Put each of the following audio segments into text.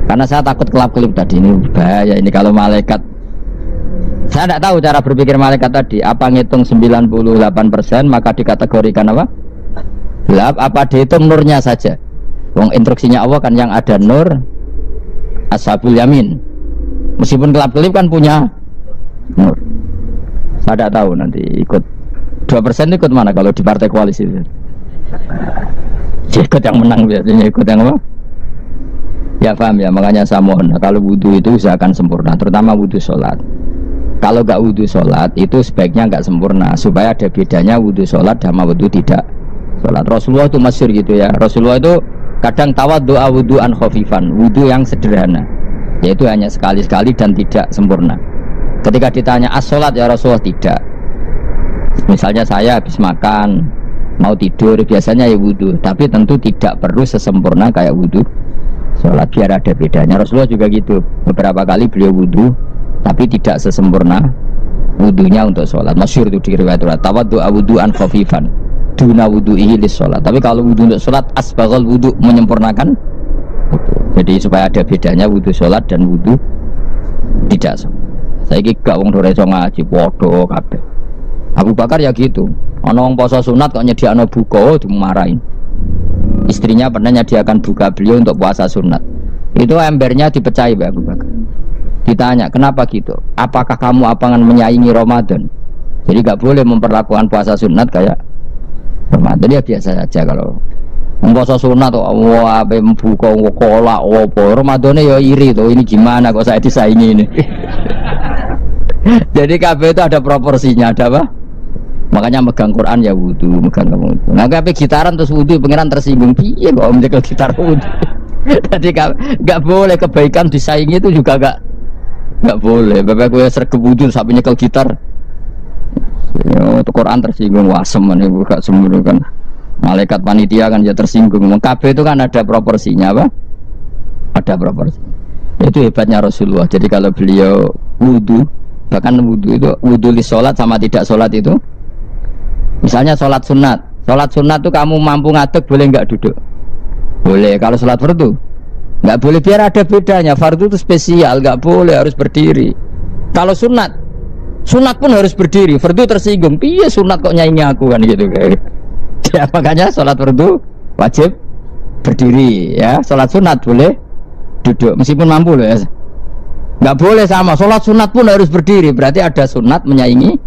Karena saya takut kelap-kelip tadi, ini bahaya ini kalau malaikat. Saya tidak tahu cara berpikir malaikat tadi. Apa ngitung 98% maka dikategorikan apa? Gelap, apa dihitung nurnya saja? Wong instruksinya Allah kan yang ada nur ashabul yamin. Meskipun kelap-kelip kan punya nur. Saya tidak tahu nanti ikut 2% ikut mana kalau di partai koalisi. Ikut yang menang biasanya, ikut yang apa? Ya paham ya, makanya saya mohon kalau wudhu itu usahakan sempurna, terutama wudhu sholat. Kalau nggak wudhu sholat itu sebaiknya nggak sempurna, supaya ada bedanya wudhu sholat sama wudhu tidak sholat. Rasulullah itu masyhur gitu ya, Rasulullah itu kadang tawad doa wudhu an khafifan, wudhu yang sederhana, yaitu hanya sekali-sekali dan tidak sempurna. Ketika ditanya as-sholat ya Rasulullah, tidak. Misalnya saya habis makan mau tidur biasanya ya wudhu, tapi tentu tidak perlu sesempurna kayak wudhu sholat, biar ada bedanya. Rasulullah juga gitu, beberapa kali beliau wudhu tapi tidak sesempurna wudhunya untuk sholat. Masyhur itu di riwayat tawaddu wudhu'an khafifan duna wudhu'ihi lis sholat. Tapi kalau wudhu untuk sholat asbaghal wudhu, menyempurnakan wudhu. Jadi supaya ada bedanya wudhu sholat dan wudhu tidak. Saya gak wong ora iso ngaji podo kabeh. Abu Bakar ya gitu, ana wong poso sunat kok nyediakno buka dimarahin. Istrinya pernah nyediakan buka beliau untuk puasa sunat. Itu embernya dipecahi Mbak Abu Bakar. Ditanya, kenapa gitu? Apakah kamu akan menyaingi Ramadan? Jadi gak boleh memperlakukan puasa sunat kayak Ramadan. Ya biasa saja kalau puasa sunat tuh, wah ape membuka kolak opo. Ramadannya ya iri tuh, ini gimana kok saya disaingi ini. Jadi kabeh itu ada proporsinya, ada apa? Makanya megang Quran ya wudhu, megang kamu. Nah kabeh gitaran terus wudhu, pengiran tersinggung. Piye kok menjaga gitar wudhu? Jadi gak boleh kebaikan disaingi itu juga gak boleh. Bapak gue sergep wudhu sampai nyekel gitar. Ya, Quran tersinggung, wasem nih buka sembunyi kan. Malaikat panitia kan ya tersinggung. Kabeh itu kan ada proporsinya apa? Ada proporsi. Itu hebatnya Rasulullah. Jadi kalau beliau wudhu, bahkan wudhu itu wudhu li sholat sama tidak sholat itu. Misalnya sholat sunat tuh kamu mampu ngadeg boleh nggak duduk? Boleh. Kalau sholat fardu nggak boleh, biar ada bedanya. Fardu itu spesial, nggak boleh, harus berdiri. Kalau sunat pun harus berdiri. Fardu tersinggung, piye sunat kok nyaingi aku kan gitu kayak. Ya makanya sholat fardu wajib berdiri ya. Sholat sunat boleh duduk meskipun mampu loh ya. Nggak boleh sama. Sholat sunat pun harus berdiri. Berarti ada sunat menyaingi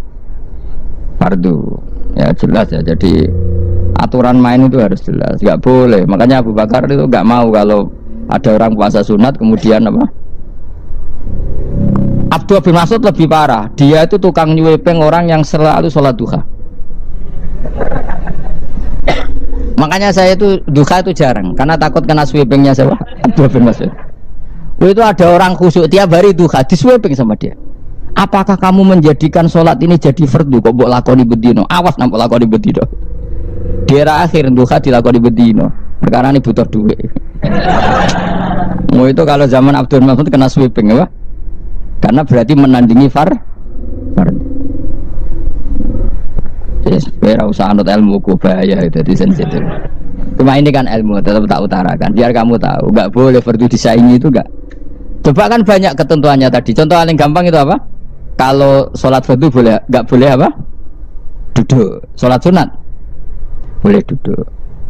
fardu. Ya jelas ya, jadi aturan main itu harus jelas, nggak boleh. Makanya Abu Bakar itu nggak mau kalau ada orang puasa sunat kemudian apa? Abdullah bin Mas'ud lebih parah, dia itu tukang nyuepeng orang yang selalu sholat duha. Makanya saya itu duha itu jarang, karena takut kena sweepingnya siapa? Abdullah bin Mas'ud. Itu ada orang khusyuk tiap hari duha, disweeping sama dia. Apakah kamu menjadikan sholat ini jadi fardu kok mbok lakoni bedino? Awas nampak lakoni bedino. Di era akhir duha dilakoni bedino. Perkara ini butuh duit. Mau itu kalau zaman Abdul Mas'ud kena sweeping apa? Karena berarti menandingi fardu. Yes, ora usah anut ilmu ku bahaya itu di sensitif. Cuma ini kan ilmu tetap tak utarakan biar kamu tahu, enggak boleh fardu disaingi itu enggak. Coba kan banyak ketentuannya tadi. Contoh paling gampang itu apa? Kalau sholat fardu boleh, nggak boleh apa? Duduk. Sholat sunat boleh duduk.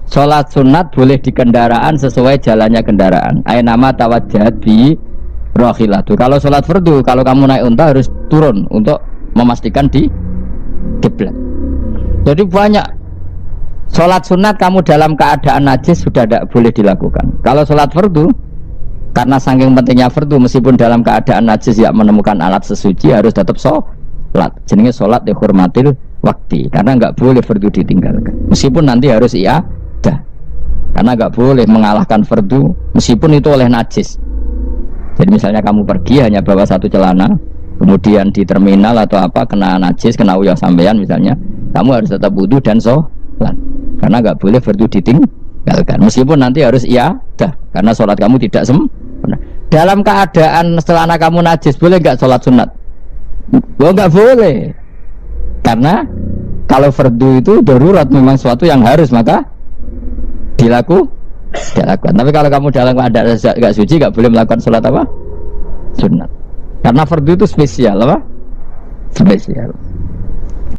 Sholat sunat boleh di kendaraan sesuai jalannya kendaraan. Aynama tawajjahat bi rohilatu. Kalau sholat fardu, kalau kamu naik unta harus turun untuk memastikan di kiblat. Jadi banyak sholat sunat kamu dalam keadaan najis sudah tidak boleh dilakukan. Kalau sholat fardu, karena saking pentingnya fardu, meskipun dalam keadaan najis ya menemukan alat sesuci harus tetap sholat. Jenenge sholat dihormatil waktu, karena nggak boleh fardu ditinggalkan. Meskipun nanti harus iadah, karena nggak boleh mengalahkan fardu meskipun itu oleh najis. Jadi misalnya kamu pergi hanya bawa satu celana, kemudian di terminal atau apa kena najis, kena uyah sampean misalnya, kamu harus tetap wudu dan sholat, karena nggak boleh fardu ditinggalkan. Meskipun nanti harus iadah, karena sholat kamu tidak sempurna. Dalam keadaan celana kamu najis boleh nggak sholat sunat? Oh nggak boleh, karena kalau fardu itu darurat, memang suatu yang harus maka dilakukan. tidak lakukan. Tapi kalau kamu dalam keadaan nggak suci, nggak boleh melakukan sholat apa? Sunat. Karena fardu itu spesial apa? Spesial.